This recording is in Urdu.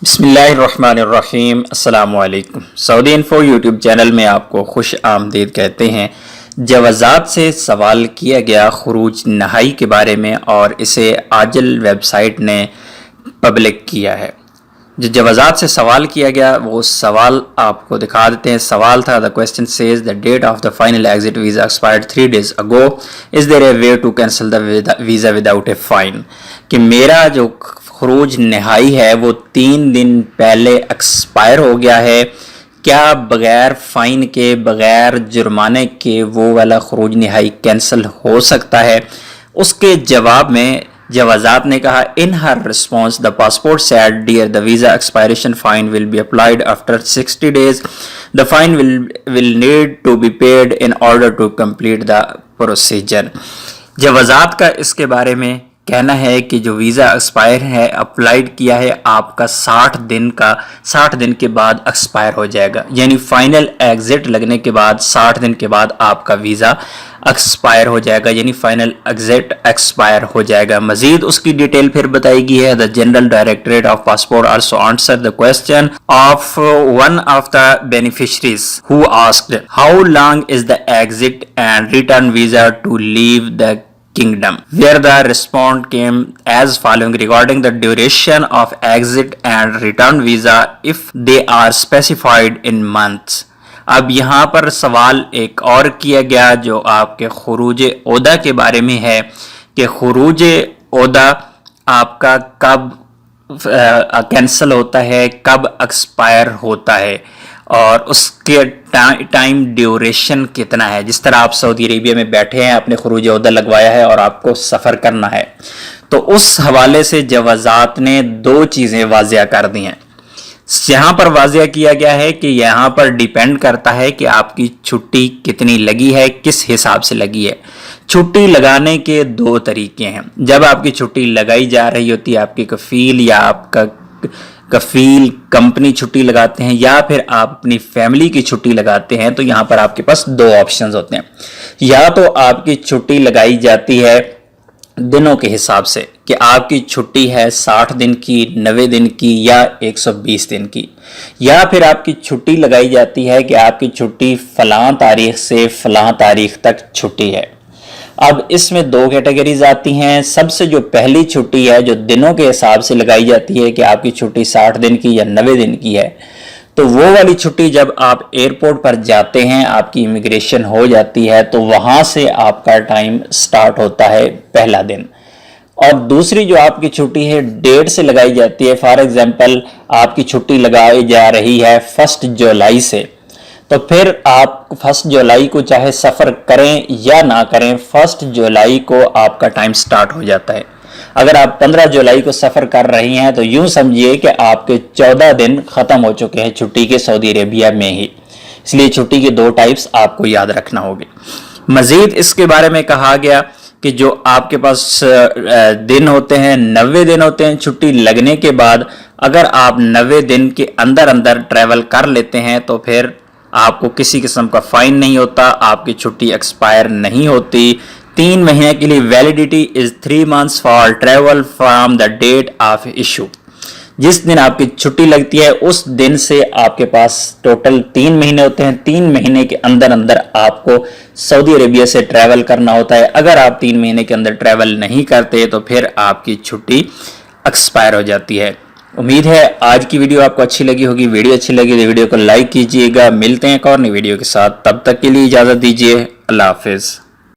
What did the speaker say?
بسم اللہ الرحمن الرحیم۔ السلام علیکم۔ سعودی انفو یوٹیوب چینل میں آپ کو خوش آمدید کہتے ہیں۔ جوازات سے سوال کیا گیا خروج نہائی کے بارے میں اور اسے عاجل ویب سائٹ نے پبلک کیا ہے۔ جو جوازات سے سوال کیا گیا وہ سوال آپ کو دکھا دیتے ہیں۔ سوال تھا the question says the date of the final exit visa expired 3 days ago. Is there a way to cancel the visa without a fine؟ کہ میرا جو خروج نہائی ہے وہ 3 دن پہلے ایکسپائر ہو گیا ہے، کیا بغیر فائن کے بغیر جرمانے کے وہ والا خروج نہائی کینسل ہو سکتا ہے؟ اس کے جواب میں جوازات نے کہا in her response the passport said dear the visa expiration fine will be applied after 60 days. The fine will need to be paid in order to complete the procedure. جوازات کا اس کے بارے میں کہنا ہے کہ جو ویزا ایکسپائر ہے اپلائیڈ کیا ہے آپ کا 60 دن کے بعد ایکسپائر ہو جائے گا، یعنی فائنل ایگزٹ لگنے کے بعد 60 دن کے بعد آپ کا ویزا ایکسپائر ہو جائے گا، یعنی فائنل ایگزٹ ایکسپائر ہو جائے گا۔ مزید اس کی ڈیٹیل پھر بتائی گئی ہے۔ The General Directorate of Passport also answered the question of one of the beneficiaries who asked how long is the exit and return visa to leave the Kingdom, where the response came as following regarding the duration of exit and return visa if they are specified in months. اب یہاں پر سوال ایک اور کیا گیا جو آپ کے خروج عہدہ کے بارے میں ہے کہ خروج عہدہ آپ کا کب کینسل ہوتا ہے، کب ایکسپائر ہوتا ہے اور اس کے ٹائم ڈیوریشن کتنا ہے۔ جس طرح آپ سعودی عربیہ میں بیٹھے ہیں، اپنے خروج عہدہ لگوایا ہے اور آپ کو سفر کرنا ہے، تو اس حوالے سے جوازات نے 2 چیزیں واضح کر دی ہیں۔ یہاں پر واضح کیا گیا ہے کہ یہاں پر ڈیپینڈ کرتا ہے کہ آپ کی چھٹی کتنی لگی ہے، کس حساب سے لگی ہے۔ چھٹی لگانے کے 2 طریقے ہیں۔ جب آپ کی چھٹی لگائی جا رہی ہوتی ہے، آپ کی کفیل یا آپ کا کفیل کمپنی چھٹی لگاتے ہیں یا پھر آپ اپنی فیملی کی چھٹی لگاتے ہیں، تو یہاں پر آپ کے پاس 2 آپشنز ہوتے ہیں۔ یا تو آپ کی چھٹی لگائی جاتی ہے دنوں کے حساب سے کہ آپ کی چھٹی ہے 60 دن کی، 90 دن کی یا 120 دن کی، یا پھر آپ کی چھٹی لگائی جاتی ہے کہ آپ کی چھٹی فلاں تاریخ سے فلاں تاریخ تک چھٹی ہے۔ اب اس میں 2 کیٹیگریز آتی ہیں۔ سب سے جو پہلی چھٹی ہے جو دنوں کے حساب سے لگائی جاتی ہے کہ آپ کی چھٹی 60 دن کی یا 90 دن کی ہے، تو وہ والی چھٹی جب آپ ایئرپورٹ پر جاتے ہیں، آپ کی امیگریشن ہو جاتی ہے، تو وہاں سے آپ کا ٹائم سٹارٹ ہوتا ہے پہلا دن۔ اور دوسری جو آپ کی چھٹی ہے ڈیٹ سے لگائی جاتی ہے، فار ایگزامپل آپ کی چھٹی لگائی جا رہی ہے 1 جولائی سے، تو پھر آپ 1 جولائی کو چاہے سفر کریں یا نہ کریں، 1 جولائی کو آپ کا ٹائم سٹارٹ ہو جاتا ہے۔ اگر آپ 15 جولائی کو سفر کر رہی ہیں تو یوں سمجھیے کہ آپ کے 14 دن ختم ہو چکے ہیں چھٹی کے سعودی عربیہ میں ہی۔ اس لیے چھٹی کے 2 ٹائپس آپ کو یاد رکھنا ہوگی۔ مزید اس کے بارے میں کہا گیا کہ جو آپ کے پاس دن ہوتے ہیں 90 دن ہوتے ہیں چھٹی لگنے کے بعد، اگر آپ 90 دن کے اندر ٹریول کر لیتے ہیں تو پھر آپ کو کسی قسم کا فائن نہیں ہوتا، آپ کی چھٹی ایکسپائر نہیں ہوتی۔ 3 مہینے کے لیے validity is 3 months for travel from the date of issue. جس دن آپ کی چھٹی لگتی ہے اس دن سے آپ کے پاس ٹوٹل 3 مہینے ہوتے ہیں۔ 3 مہینے کے اندر آپ کو سعودی عربیہ سے ٹریول کرنا ہوتا ہے۔ اگر آپ 3 مہینے کے اندر ٹریول نہیں کرتے تو پھر آپ کی چھٹی ایکسپائر ہو جاتی ہے۔ امید ہے آج کی ویڈیو آپ کو اچھی لگی ہوگی۔ ویڈیو اچھی لگی تو ویڈیو کو لائک کیجئے گا۔ ملتے ہیں ایک اور نئی ویڈیو کے ساتھ، تب تک کے لیے اجازت دیجیے۔ اللہ حافظ۔